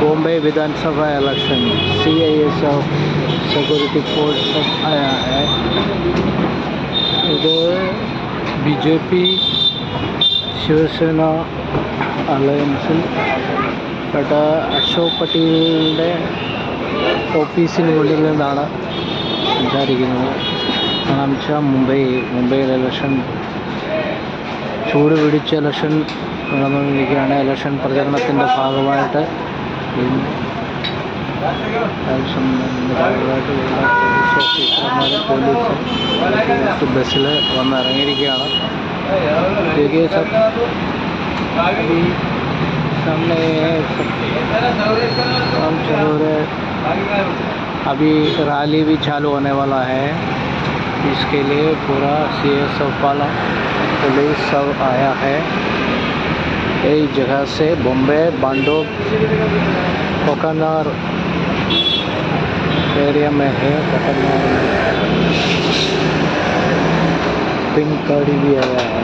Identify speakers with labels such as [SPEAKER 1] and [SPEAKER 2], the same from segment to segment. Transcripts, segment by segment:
[SPEAKER 1] बॉम्बे विधानसभा election CISF security force सब आया है। इधर BJP ശിവസേന അലയൻസിൽ പെട്ട അശോക് പട്ടേലിൻ്റെ ഓഫീസിന് മുന്നിൽ നിന്നാണ് സംസാരിക്കുന്നത്. കാരണം വെച്ചാൽ മുംബൈയിൽ ഇലക്ഷൻ ചൂട് പിടിച്ച ഇലക്ഷൻ നടന്നുകൊണ്ടിരിക്കുകയാണ്. ഇലക്ഷൻ പ്രചരണത്തിൻ്റെ ഭാഗമായിട്ട് പോലീസ് ബസ്സിൽ വന്നിറങ്ങിയിരിക്കുകയാണ്. देखिए सब अभी सामने काम चालू है। अभी रैली भी चालू होने वाला है। इसके लिए पूरा CSF वाला पुलिस सब आया है। कई जगह से बॉम्बे बांडो कोकनार एरिया में है। कोकनार पिंक गाड़ी भी आया है।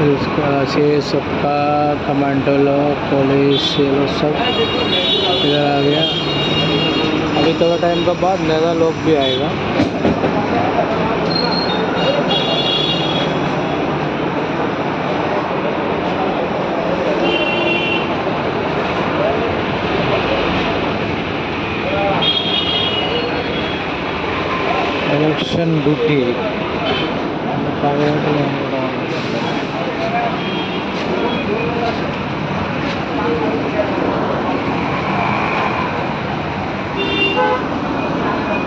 [SPEAKER 1] इसका CSF का कमांडो लोग पुलिस ये लोग सब इधर आ गया। अभी थोड़ा टाइम के बाद नेता लोग भी आएगा। Election duty